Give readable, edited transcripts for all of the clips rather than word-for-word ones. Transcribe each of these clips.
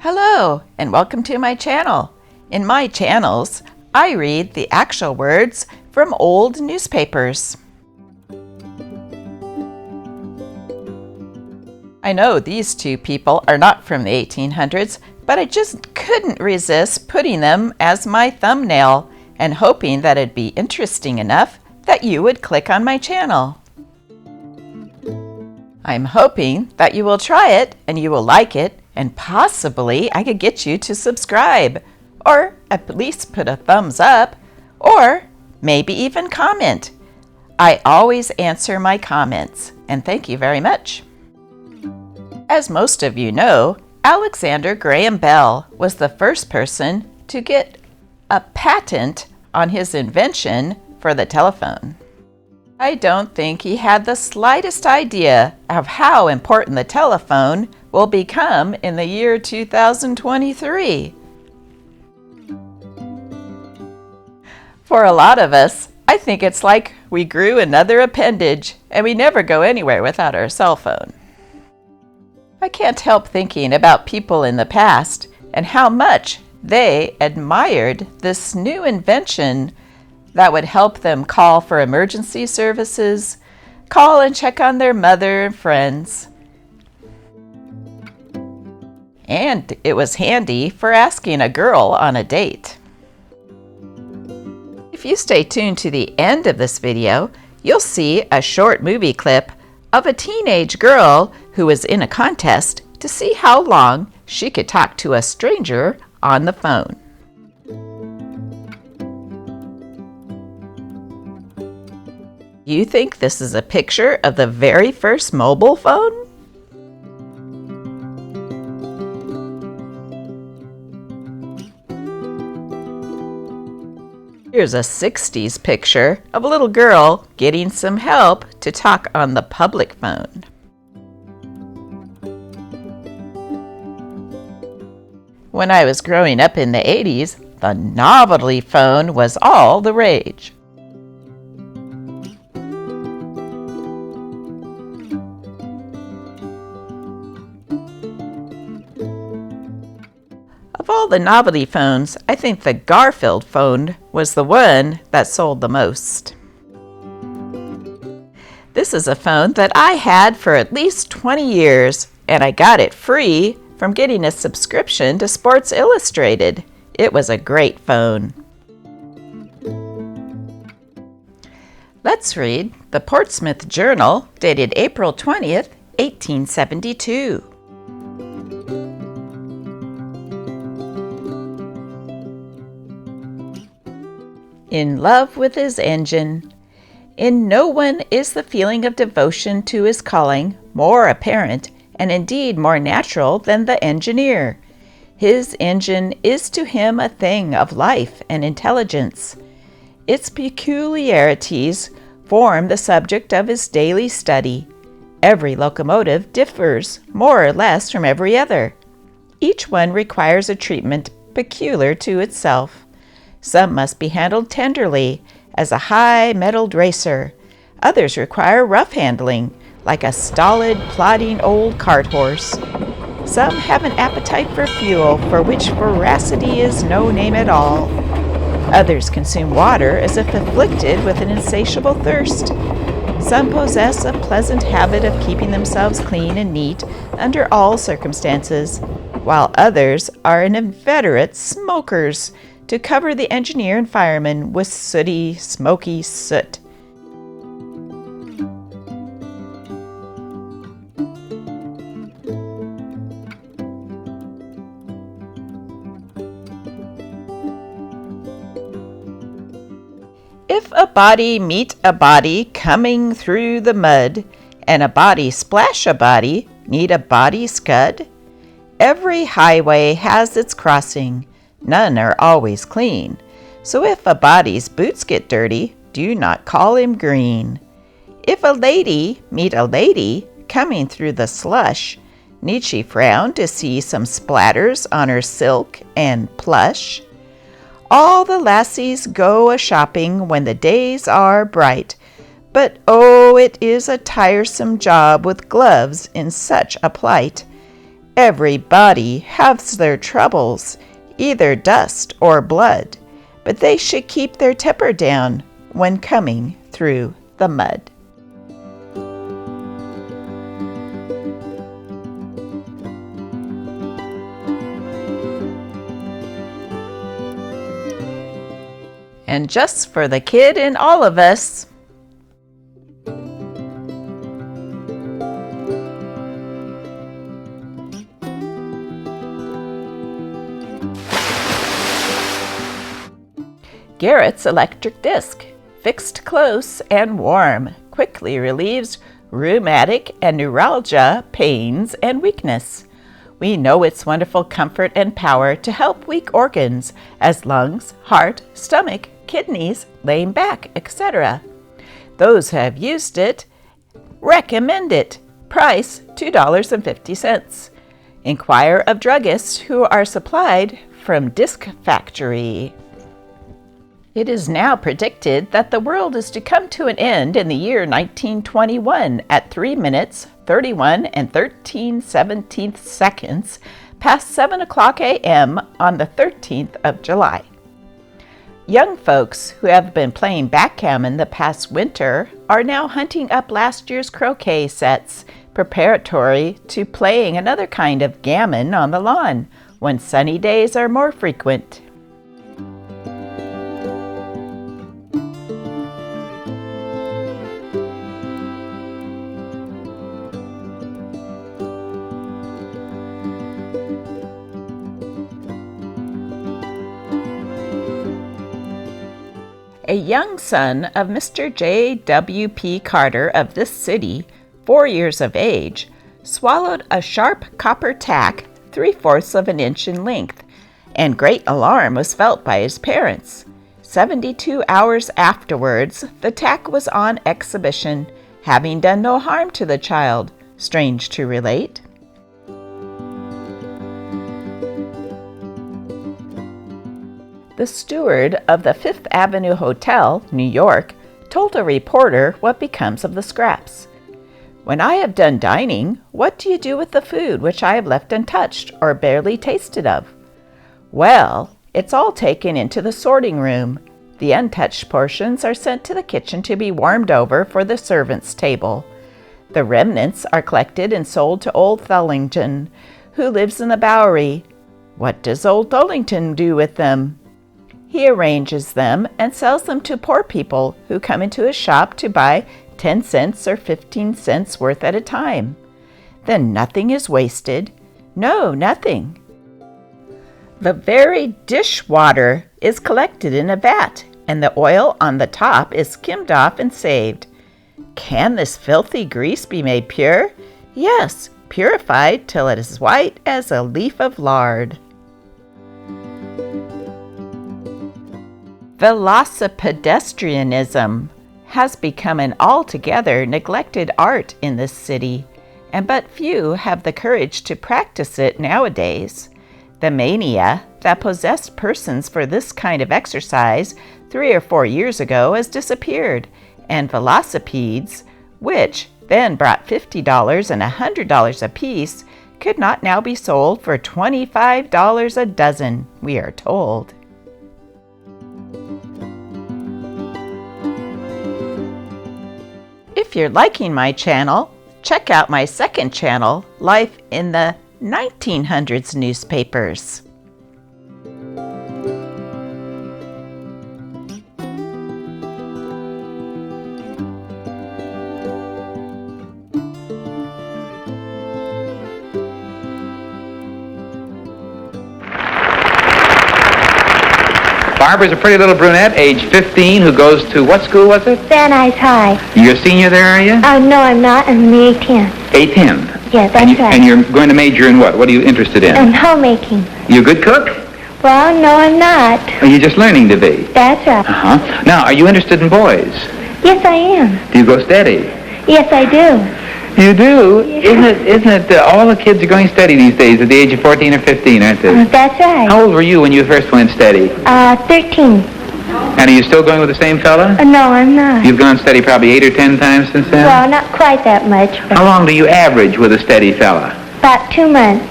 Hello, and welcome to my channel. In my channels, I read the actual words from old newspapers. I know these two people are not from the 1800s, but I just couldn't resist putting them as my thumbnail and hoping that it'd be interesting enough that you would click on my channel. I'm hoping that you will try it and you will like it, and possibly I could get you to subscribe, or at least put a thumbs up, or maybe even comment. I always answer my comments, and thank you very much. As most of you know, Alexander Graham Bell was the first person to get a patent on his invention for the telephone. I don't think he had the slightest idea of how important the telephone will become in the year 2023. For a lot of us, I think it's like we grew another appendage and we never go anywhere without our cell phone. I can't help thinking about people in the past and how much they admired this new invention that would help them call for emergency services, call and check on their mother and friends. And it was handy for asking a girl on a date. If you stay tuned to the end of this video, you'll see a short movie clip of a teenage girl who was in a contest to see how long she could talk to a stranger on the phone. You think this is a picture of the very first mobile phone? Here's a 60s picture of a little girl getting some help to talk on the public phone. When I was growing up in the 80s, the novelty phone was all the rage. Of all the novelty phones, I think the Garfield phone was the one that sold the most. This is a phone that I had for at least 20 years, and I got it free from getting a subscription to Sports Illustrated. It was a great phone. Let's read the Portsmouth Journal dated April 20th, 1872. In love with his engine. In no one is the feeling of devotion to his calling more apparent and indeed more natural than the engineer. His engine is to him a thing of life and intelligence. Its peculiarities form the subject of his daily study. Every locomotive differs more or less from every other. Each one requires a treatment peculiar to itself. Some must be handled tenderly, as a high-mettled racer. Others require rough handling, like a stolid, plodding old cart horse. Some have an appetite for fuel for which voracity is no name at all. Others consume water as if afflicted with an insatiable thirst. Some possess a pleasant habit of keeping themselves clean and neat under all circumstances, while others are inveterate smokers, to cover the engineer and fireman with sooty, smoky soot. If a body meet a body coming through the mud, and a body splash a body, need a body scud? Every highway has its crossing. None are always clean. So if a body's boots get dirty, do not call him green. If a lady meet a lady coming through the slush, need she frown to see some splatters on her silk and plush? All the lassies go a-shopping when the days are bright, but oh, it is a tiresome job with gloves in such a plight. Everybody has their troubles, either dust or blood, but they should keep their temper down when coming through the mud. And just for the kid in all of us, Garrett's electric disc, fixed close and warm, quickly relieves rheumatic and neuralgia pains and weakness. We know its wonderful comfort and power to help weak organs as lungs, heart, stomach, kidneys, lame back, etc. Those who have used it recommend it. Price $2.50. Inquire of druggists who are supplied from Disc Factory. It is now predicted that the world is to come to an end in the year 1921 at 3 minutes, 31 and 13/17 seconds past 7 o'clock a.m. on the 13th of July. Young folks who have been playing backgammon the past winter are now hunting up last year's croquet sets, preparatory to playing another kind of gammon on the lawn when sunny days are more frequent. A young son of Mr. J.W.P. Carter of this city, 4 years of age, swallowed a sharp copper tack 3/4 of an inch in length, and great alarm was felt by his parents. 72 hours afterwards, the tack was on exhibition, having done no harm to the child, strange to relate. The steward of the Fifth Avenue Hotel, New York, told a reporter what becomes of the scraps. "When I have done dining, what do you do with the food which I have left untouched or barely tasted of?" "Well, it's all taken into the sorting room. The untouched portions are sent to the kitchen to be warmed over for the servants' table. The remnants are collected and sold to old Thullington, who lives in the Bowery. What does old Thullington do with them? He arranges them and sells them to poor people who come into his shop to buy 10 cents or 15 cents worth at a time. Then nothing is wasted. No, nothing. The very dishwater is collected in a vat, and the oil on the top is skimmed off and saved. Can this filthy grease be made pure? Yes, purified till it is white as a leaf of lard." Velocipedestrianism has become an altogether neglected art in this city, and but few have the courage to practice it nowadays. The mania that possessed persons for this kind of exercise 3 or 4 years ago has disappeared, and velocipedes, which then brought $50 and $100 apiece, could not now be sold for $25 a dozen, we are told. If you're liking my channel, check out my second channel, Life in the 1900s Newspapers. Barbara's a pretty little brunette, age 15, who goes to, what school was it? Van Nuys High. You're a senior there, are you? No, I'm not. I'm the A10. A10? Yes, that's right. And you're going to major in what? What are you interested in? Homemaking. You a good cook? Well, no, I'm not. Or you're just learning to be? That's right. Uh-huh. Now, are you interested in boys? Yes, I am. Do you go steady? Yes, I do. You do? Yes. Isn't it all the kids are going steady these days at the age of 14 or 15, aren't they? That's right. How old were you when you first went steady? 13. And are you still going with the same fella? No, I'm not. You've gone steady probably 8 or 10 times since then? Well, not quite that much. But How long do you average with a steady fella? about 2 months.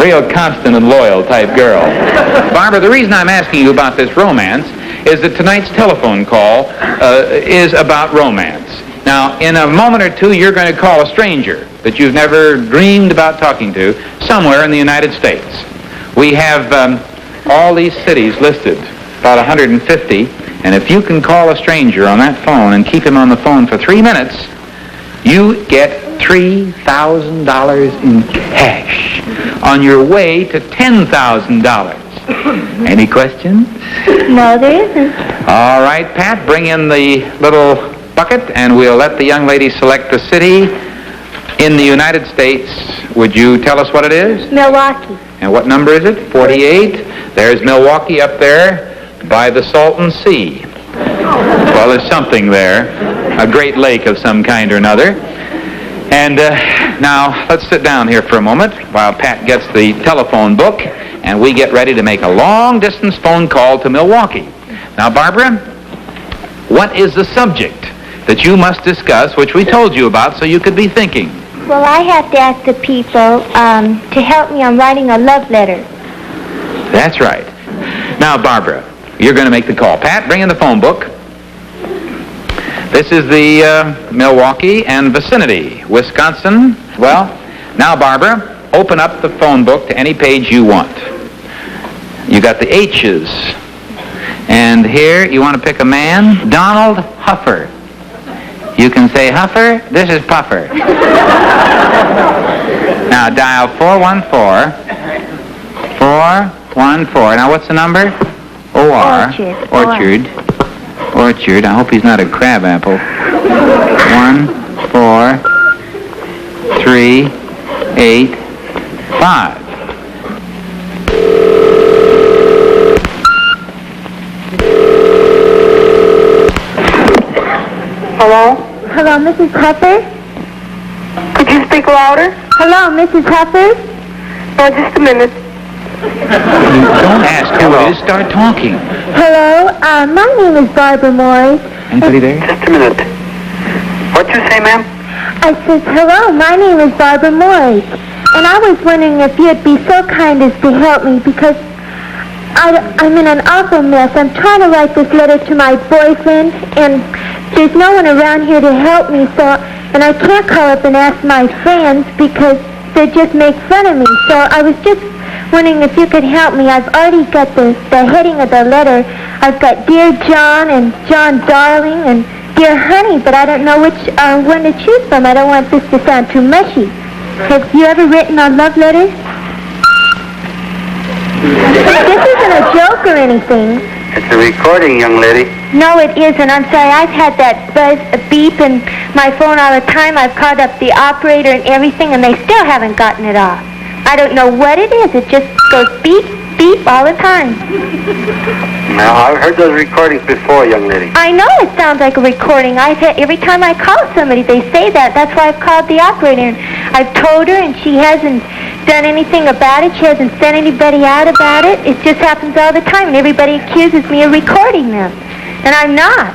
Real constant and loyal type girl. Barbara, the reason I'm asking you about this romance is that tonight's telephone call is about romance. Now, in a moment or two, you're going to call a stranger that you've never dreamed about talking to somewhere in the United States. We have all these cities listed, about 150, and if you can call a stranger on that phone and keep him on the phone for 3 minutes, you get $3,000 in cash on your way to $10,000. Any questions? No, there isn't. All right, Pat, bring in the little bucket, and we'll let the young lady select the city in the United States. Would you tell us what it is? Milwaukee. And what number is it? 48. There's Milwaukee up there by the Salton Sea. Well, there's something there, a great lake of some kind or another. And now, let's sit down here for a moment while Pat gets the telephone book and we get ready to make a long-distance phone call to Milwaukee. Now, Barbara, what is the subject that you must discuss, which we told you about so you could be thinking? Well, I have to ask the people to help me on writing a love letter. That's right. Now, Barbara, you're going to make the call. Pat, bring in the phone book. This is the Milwaukee and vicinity, Wisconsin. Well, now, Barbara, open up the phone book to any page you want. You got the H's. And here, you want to pick a man? Donald Huffer. You can say, Huffer, this is Puffer. Now, dial 414. 414. Now, what's the number? O-R. Orchard. Orchard. I hope he's not a crab apple. 1, 4, 3, 8, 5. Hello? Hello, Mrs. Huffer? Could you speak louder? Hello, Mrs. Huffer? Oh, just a minute. Don't ask him. Just start talking. Hello, my name is Barbara Morris. Anybody there? Just a minute. What'd you say, ma'am? I said, hello, my name is Barbara Morris. And I was wondering if you'd be so kind as to help me because I'm in an awful mess. I'm trying to write this letter to my boyfriend, and there's no one around here to help me, and I can't call up and ask my friends because they just make fun of me. So I was just wondering if you could help me. I've already got the heading of the letter. I've got Dear John and John Darling and Dear Honey, but I don't know which one to choose from. I don't want this to sound too mushy. Have you ever written a love letter? This isn't a joke or anything. It's a recording, young lady. No, it isn't. I'm sorry. I've had that buzz, beep in my phone all the time. I've called up the operator and everything, and they still haven't gotten it off. I don't know what it is. It just goes beep, beep all the time. Now, I've heard those recordings before, young lady. I know it sounds like a recording. Every time I call somebody, they say that. That's why I've called the operator. And I've told her, and she hasn't done anything about it. She hasn't sent anybody out about it. It just happens all the time, and everybody accuses me of recording them. And I'm not.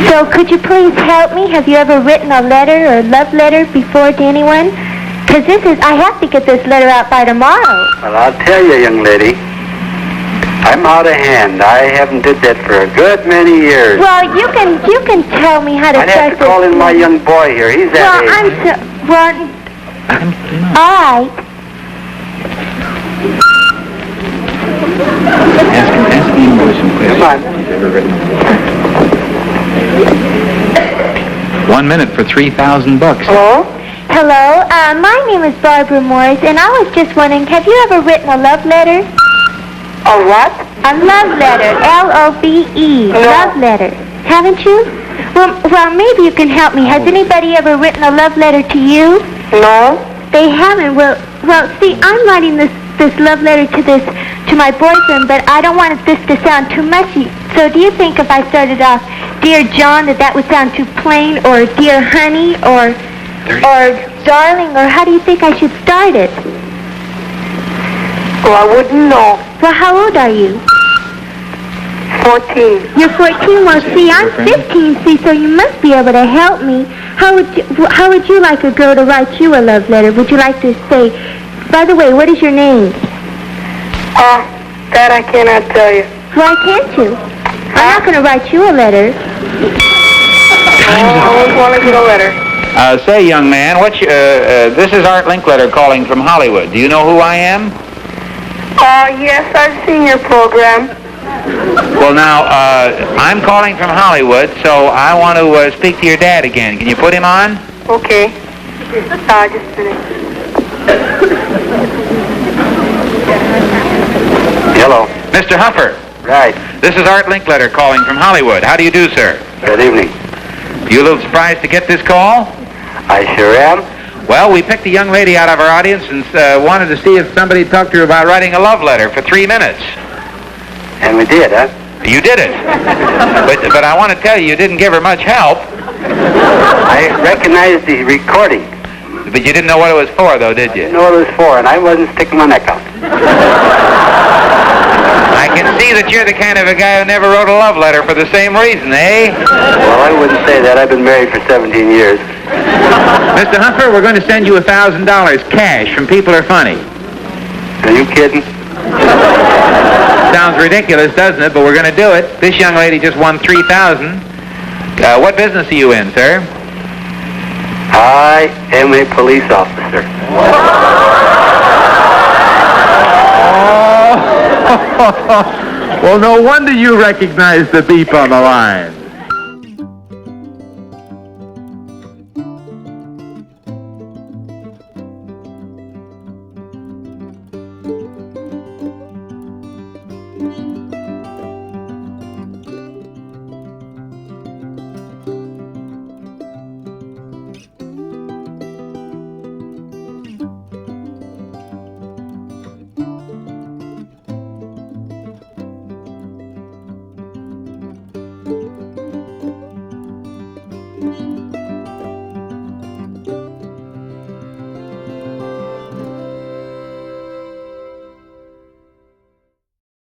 So could you please help me? Have you ever written a letter or love letter before to anyone? Because I have to get this letter out by tomorrow. Well, I'll tell you, young lady, I'm out of hand. I haven't did that for a good many years. Well, you can tell me how to I'd start have to call in my young boy here. He's that age. All right. Ask him some questions. Come on. He's ever written. 1 minute for $3,000. Hello? Hello, my name is Barbara Morris, and I was just wondering, have you ever written a love letter? A what? A love letter, L-O-V-E, No. love letter. Haven't you? Well, maybe you can help me. Has anybody ever written a love letter to you? No? They haven't. Well, see, I'm writing this love letter to my boyfriend, but I don't want this to sound too mushy. So do you think if I started off, Dear John, that would sound too plain, or Dear Honey, or Darling, or how do you think I should start it? Well, I wouldn't know. Well, how old are you? 14. You're 14? Well, see, I'm 15, see, so you must be able to help me. How would you like a girl to write you a love letter? Would you like to say, by the way, what is your name? That I cannot tell you. Why can't you? I'm not going to write you a letter. I won't want to get a letter. Say, young man, this is Art Linkletter calling from Hollywood. Do you know who I am? Yes, I've seen your program. Well, now, I'm calling from Hollywood, so I want to speak to your dad again. Can you put him on? Okay. Just a minute. Hello. Mr. Huffer. Right. This is Art Linkletter calling from Hollywood. How do you do, sir? Good evening. You a little surprised to get this call? I sure am. Well, we picked a young lady out of our audience and wanted to see if somebody talked to her about writing a love letter for 3 minutes. And we did, huh? You did it. But I want to tell you, you didn't give her much help. I recognized the recording. But you didn't know what it was for, though, did I you? didn't know what it was for, and I wasn't sticking my neck out. I can see that you're the kind of a guy who never wrote a love letter for the same reason, eh? Well, I wouldn't say that. I've been married for 17 years. Mr. Huffer, we're going to send you $1,000 cash from People Are Funny. Are you kidding? Sounds ridiculous, doesn't it? But we're going to do it. This young lady just won $3,000. What business are you in, sir? I am a police officer. Well, no wonder you recognize the beep on the line.